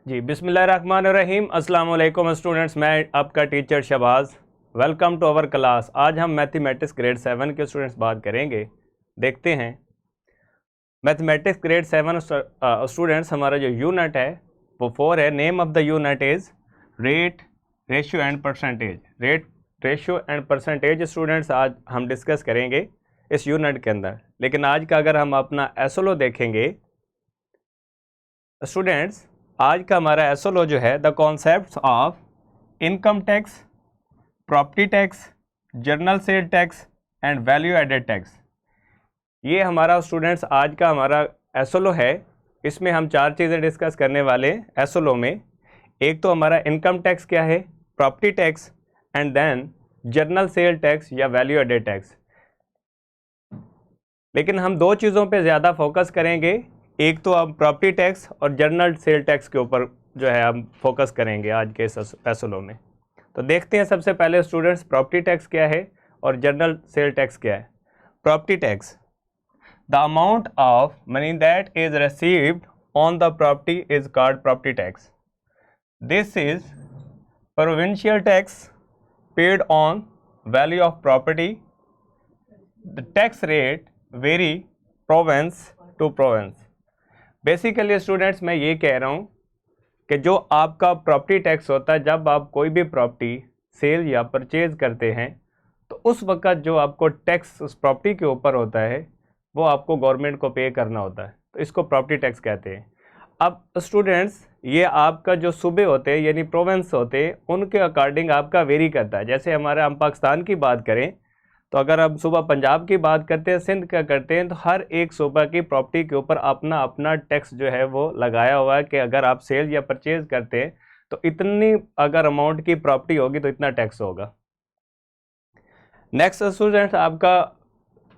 जी बिस्मिल्लाहिर्रहमानिर्रहीम। अस्सलाम वालेकुम स्टूडेंट्स, मैं आपका teacher Shahbaz. Welcome to our class. आज हम मैथमेटिक्स ग्रेड 7 के स्टूडेंट्स बात करेंगे। देखते हैं मैथमेटिक्स ग्रेड 7 स्टूडेंट्स, हमारा जो यूनिट है वो 4 है। Name of the unit is rate, ratio and percentage. Rate, ratio and percentage students आज हम डिस्कस करेंगे इस यूनिट के अंदर। लेकिन आज का अगर हम अपना एसओलो देखेंगे स्टूडेंट्स, आज का हमारा एसओलो जो है the concepts of income tax, property tax, general sale tax and value added tax, ये हमारा स्टूडेंट्स आज का हमारा एसओलो है। इसमें हम 4 चीज़ें डिस्कस करने वाले हैं एसओलो में। एक तो हमारा इनकम टैक्स क्या है, property tax and then general sale tax या वैल्यू एडेड टैक्स। लेकिन हम 2 चीज़ों पे ज़्यादा फोकस करेंगे। एक तो हम प्रॉपर्टी टैक्स और जर्नल सेल टैक्स के ऊपर जो है हम फोकस करेंगे आज के इस एसओलो में। तो देखते हैं सबसे पहले स्टूडेंट्स प्रॉपर्टी टैक्स क्या है और जर्नल सेल टैक्स क्या है। Property tax, the amount of money that is received on the property is called property tax. This is provincial tax paid on value of property. The tax rate vary province to province. Basically students मैं ये कह रहा हूँ कि जो आपका property tax होता है, जब आप कोई भी प्रॉपर्टी सेल या परचेज करते हैं तो उस वक्त जो आपको टैक्स उस प्रॉपर्टी के ऊपर होता है वो आपको गवर्नमेंट को पे करना होता है, तो इसको प्रॉपर्टी टैक्स कहते हैं। अब स्टूडेंट्स ये आपका जो सूबे होते हैं यानी प्रोविंस होते हैं उनके अकॉर्डिंग आपका वेरी करता है। जैसे हमारे हम पाकिस्तान की बात करें तो अगर हम सूबा पंजाब की बात करते हैं, सिंध का करते हैं, तो हर एक सूबा की प्रॉपर्टी के ऊपर अपना अपना टैक्स जो है वो लगाया हुआ है कि अगर आप सेल या परचेज करते हैं तो इतनी अगर अमाउंट की प्रॉपर्टी होगी तो इतना टैक्स होगा। नेक्स्ट स्टूडेंट्स आपका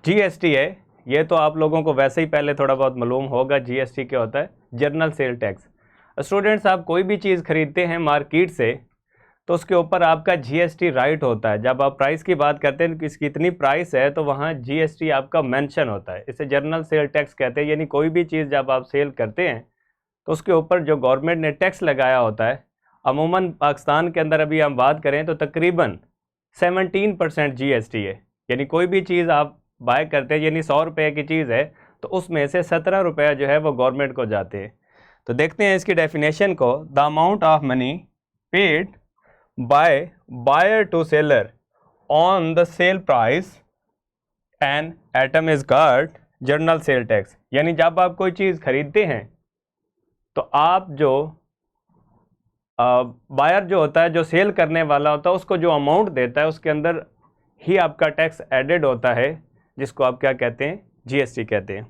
जीएसटी है। ये तो आप लोगों को वैसे ही पहले थोड़ा बहुत मालूम होगा जीएसटी क्या होता है, जर्नल सेल टैक्स। स्टूडेंट्स आप कोई भी चीज़ खरीदते हैं मार्केट से तो उसके ऊपर आपका जीएसटी राइट होता है। जब आप प्राइस की बात करते हैं कि इसकी इतनी प्राइस है तो वहाँ जीएसटी आपका मेंशन होता है। इसे जर्नल सेल टैक्स कहते हैं। यानी कोई भी चीज़ जब आप सेल करते हैं तो उसके ऊपर जो गवर्नमेंट ने टैक्स लगाया होता है, अमूमन पाकिस्तान के अंदर अभी हम बात करें तो तकरीबन 17% जीएसटी है। यानी कोई भी चीज़ आप बाय करते हैं, यानी 100 रुपये की चीज़ है तो उसमें से 17 रुपये जो है वो गवर्नमेंट को जाते हैं। तो देखते हैं इसकी डेफिनेशन को। The amount of money paid by buyer to seller on the sale price and item is called journal sale tax। यानी जब आप कोई चीज़ खरीदते हैं तो आप जो बायर जो होता है, जो सेल करने वाला होता है, उसको जो अमाउंट देता है उसके अंदर ही आपका टैक्स एडेड होता है, जिसको आप क्या कहते हैं, जीएसटी कहते हैं।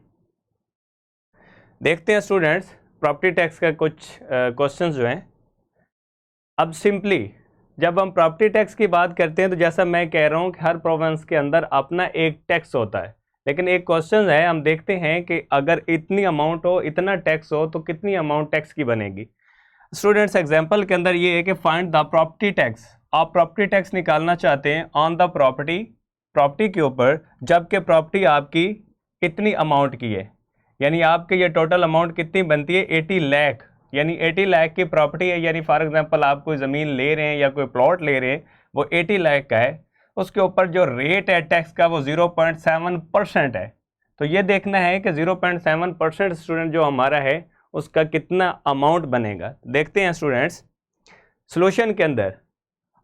देखते हैं स्टूडेंट्स प्रॉपर्टी टैक्स का कुछ क्वेश्चंस जो हैं। अब सिंपली जब हम प्रॉपर्टी टैक्स की बात करते हैं तो जैसा मैं कह रहा हूँ कि हर प्रोविंस के अंदर अपना एक टैक्स होता है। लेकिन एक क्वेश्चन है, हम देखते हैं कि अगर इतनी अमाउंट हो, इतना टैक्स हो, तो कितनी अमाउंट टैक्स की बनेगी। स्टूडेंट्स एग्जांपल के अंदर ये है कि फाइंड द प्रॉपर्टी टैक्स। आप प्रॉपर्टी टैक्स निकालना चाहते हैं ऑन द प्रॉपर्टी, प्रॉपर्टी के ऊपर, जबकि प्रॉपर्टी आपकी इतनी अमाउंट की है। यानी आपके ये टोटल अमाउंट कितनी बनती है, 80 लाख। यानी 80 लाख की प्रॉपर्टी है। यानी फॉर एग्जांपल आप कोई ज़मीन ले रहे हैं या कोई प्लॉट ले रहे हैं, वो 80 लाख का है, उसके ऊपर जो रेट है टैक्स का वो 0.7% है। तो ये देखना है कि 0.7% स्टूडेंट जो हमारा है उसका कितना अमाउंट बनेगा। देखते हैं स्टूडेंट्स सोल्यूशन के अंदर।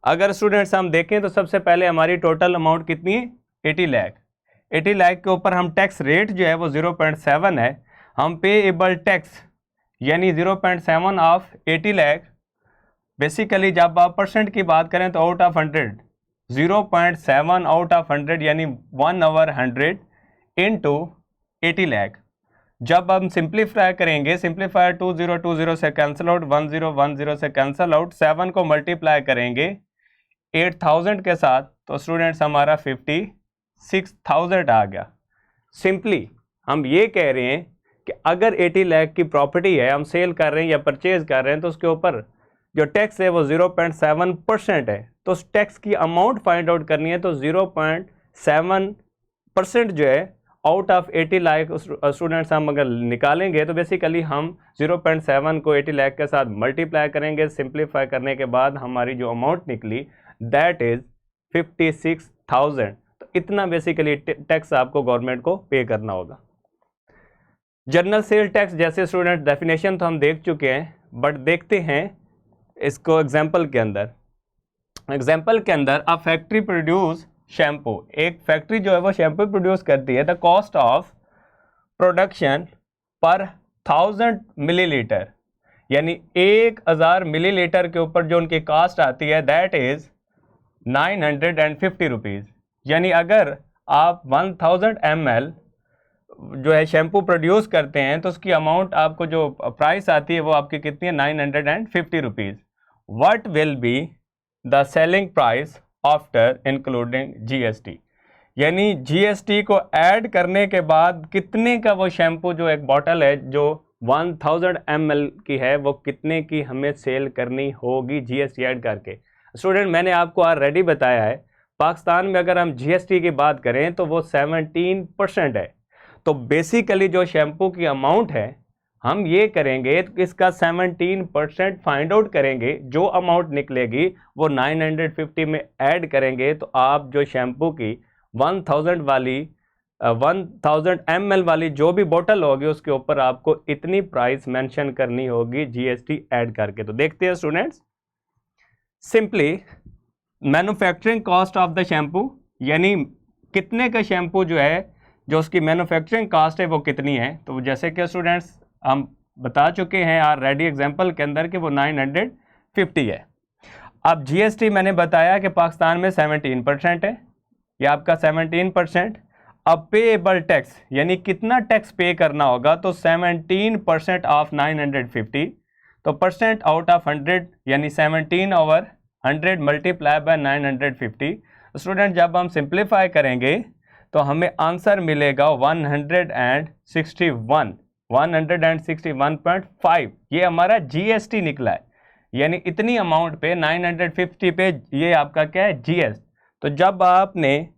अगर स्टूडेंट्स हम देखें तो सबसे पहले हमारी टोटल अमाउंट कितनी है, 80 लाख। 80 लाख के ऊपर हम टैक्स रेट जो है वो 0.7 है। हम पेएबल टैक्स यानी 0.7 ऑफ 80 लाख। बेसिकली जब आप परसेंट की बात करें तो आउट ऑफ 100, 0.7 आउट ऑफ 100 यानी 1/100 इंटू 80 लाख। जब हम सिंप्लीफाई करेंगे, सिंप्लीफाई 2020 से कैंसिल आउट, 1010 से कैंसिल आउट, 7 को मल्टीप्लाई करेंगे 8000 के साथ तो स्टूडेंट्स हमारा 56,000 आ गया। सिंपली हम ये कह रहे हैं कि अगर 80 लाख की प्रॉपर्टी है, हम सेल कर रहे हैं या परचेज कर रहे हैं, तो उसके ऊपर जो टैक्स है वो 0.7% है। तो उस टैक्स की अमाउंट फाइंड आउट करनी है तो 0.7% जो है आउट ऑफ 80 लाख स्टूडेंट्स हम अगर निकालेंगे तो बेसिकली हम 0.7 को 80 लाख के साथ मल्टीप्लाई करेंगे। सिंप्लीफाई करने के बाद हमारी जो अमाउंट निकली दैट इज़ 56,000। तो इतना बेसिकली टैक्स आपको गवर्नमेंट को पे करना होगा। जनरल सेल टैक्स जैसे स्टूडेंट डेफिनेशन तो हम देख चुके हैं, बट देखते हैं इसको एग्जाम्पल के अंदर। एग्जाम्पल के अंदर अ फैक्ट्री प्रोड्यूस शैम्पू, एक फैक्ट्री जो है वो शैम्पू प्रोड्यूस करती है। द कॉस्ट ऑफ प्रोडक्शन पर 1000 मिलीलीटर, यानी 1000 मिलीलीटर के ऊपर जो उनकी कास्ट आती है दैट इज 950 रुपीज़। यानी अगर आप 1000 ml जो है शैम्पू प्रोड्यूस करते हैं तो उसकी अमाउंट आपको जो प्राइस आती है वो आपकी कितनी है 950 rupees. What will be the selling price after including GST, यानी GST को ऐड करने के बाद कितने का वो शैम्पू जो एक बॉटल है जो 1000 ml की है वो कितने की हमें सेल करनी होगी GST ऐड करके। स्टूडेंट मैंने आपको ऑलरेडी बताया है पाकिस्तान में अगर हम GST की बात करें तो वो 17% है। तो बेसिकली जो शैम्पू की अमाउंट है हम ये करेंगे तो इसका 17% फाइंड आउट करेंगे, जो अमाउंट निकलेगी वो 950 में ऐड करेंगे तो आप जो शैम्पू की 1000 ml वाली जो भी बोतल होगी उसके ऊपर आपको इतनी प्राइस मेंशन करनी होगी GST ऐड करके। तो देखते हैं students, simply manufacturing cost of the shampoo, यानी कितने का शैम्पू जो है जो उसकी मैन्युफैक्चरिंग कॉस्ट है वो कितनी है। तो जैसे कि स्टूडेंट्स हम बता चुके हैं ऑलरेडी एग्जांपल के अंदर कि वो 950 है। अब GST मैंने बताया कि पाकिस्तान में 17% है, ये आपका 17%। अब पेएबल टैक्स यानी कितना टैक्स पे करना होगा, तो 17% ऑफ 950, तो परसेंट आउट ऑफ 100 यानी 17/100 मल्टीप्लाई बाय 950। स्टूडेंट जब हम सिंप्लीफाई करेंगे तो हमें आंसर मिलेगा 161.5, ये हमारा GST निकला है। यानी इतनी अमाउंट पे 950 पे ये आपका क्या है GS। तो जब आपने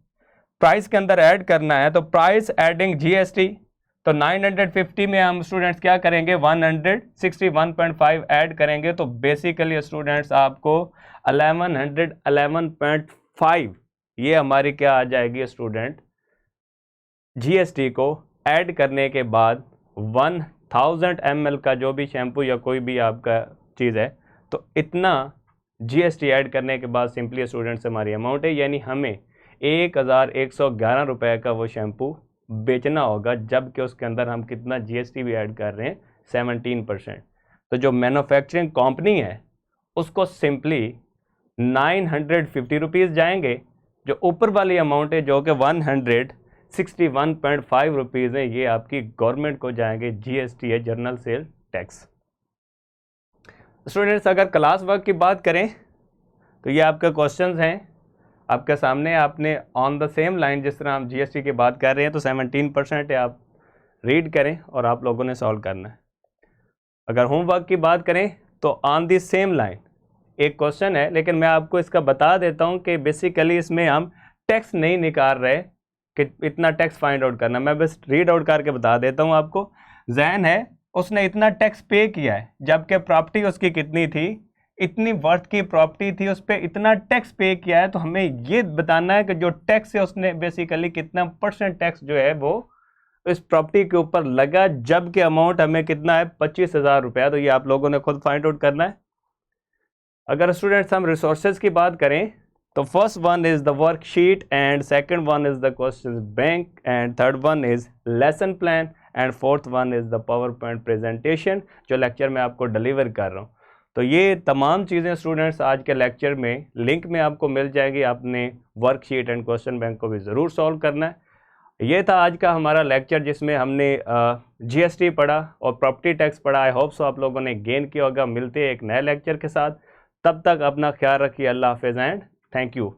प्राइस के अंदर ऐड करना है तो प्राइस एडिंग GST, तो 950 में हम स्टूडेंट्स क्या करेंगे 161.5 ऐड करेंगे तो बेसिकली स्टूडेंट्स आपको 1111.5 ये हमारी क्या आ जाएगी स्टूडेंट GST को ऐड करने के बाद 1000 ml का जो भी शैम्पू या कोई भी आपका चीज़ है तो इतना GST ऐड करने के बाद सिंपली स्टूडेंट्स हमारी अमाउंट है, यानी हमें 1111 रुपये का वो शैम्पू बेचना होगा, जबकि उसके अंदर हम कितना GST भी ऐड कर रहे हैं 17%। तो जो मैन्युफैक्चरिंग कंपनी है उसको सिंपली 950 रुपीज़ जाएंगे, जो ऊपर वाली अमाउंट है जो कि 161.5 रुपीज़ है ये आपकी गवर्नमेंट को जाएंगे GST है जनरल सेल टैक्स। स्टूडेंट्स अगर क्लास वर्क की बात करें तो ये आपके क्वेश्चंस हैं आपके सामने, आपने ऑन द सेम लाइन जिस तरह हम GST की बात कर रहे हैं तो 17% है, आप रीड करें और आप लोगों ने सॉल्व करना है। अगर होमवर्क की बात करें तो ऑन द सेम लाइन एक क्वेश्चन है, लेकिन मैं आपको इसका बता देता हूं कि बेसिकली इसमें हम टैक्स नहीं निकाल रहे कि इतना टैक्स फाइंड आउट करना, मैं बस रीड आउट करके बता देता हूं आपको। जैन है उसने इतना टैक्स पे किया है, जबकि प्रॉपर्टी उसकी कितनी थी, इतनी वर्थ की प्रॉपर्टी थी, उस पर इतना टैक्स पे किया है। तो हमें ये बताना है कि जो टैक्स है उसने बेसिकली कितना % टैक्स जो है वो इस प्रॉपर्टी के ऊपर लगा, जबकि अमाउंट हमें कितना है 25,000 रुपया। तो ये आप लोगों ने खुद फाइंड आउट करना है। अगर स्टूडेंट्स हम रिसोर्सेज की बात करें तो first one is the worksheet and second one is the question bank and third one is lesson plan and fourth one is the power point presentation जो लेक्चर में आपको डिलीवर कर रहा हूँ। तो ये तमाम चीज़ें स्टूडेंट्स आज के लेक्चर में लिंक में आपको मिल जाएगी, आपने वर्कशीट एंड क्वेश्चन बैंक को भी ज़रूर सॉल्व करना है। ये था आज का हमारा लेक्चर जिसमें हमने GST पढ़ा और प्रॉपर्टी टैक्स पढ़ा। आई होप सो आप लोगों ने गेन किया होगा। मिलते हैं एक नए लेक्चर के साथ, तब तक अपना ख्याल रखिए। अल्लाह हाफिज़ एंड थैंक यू।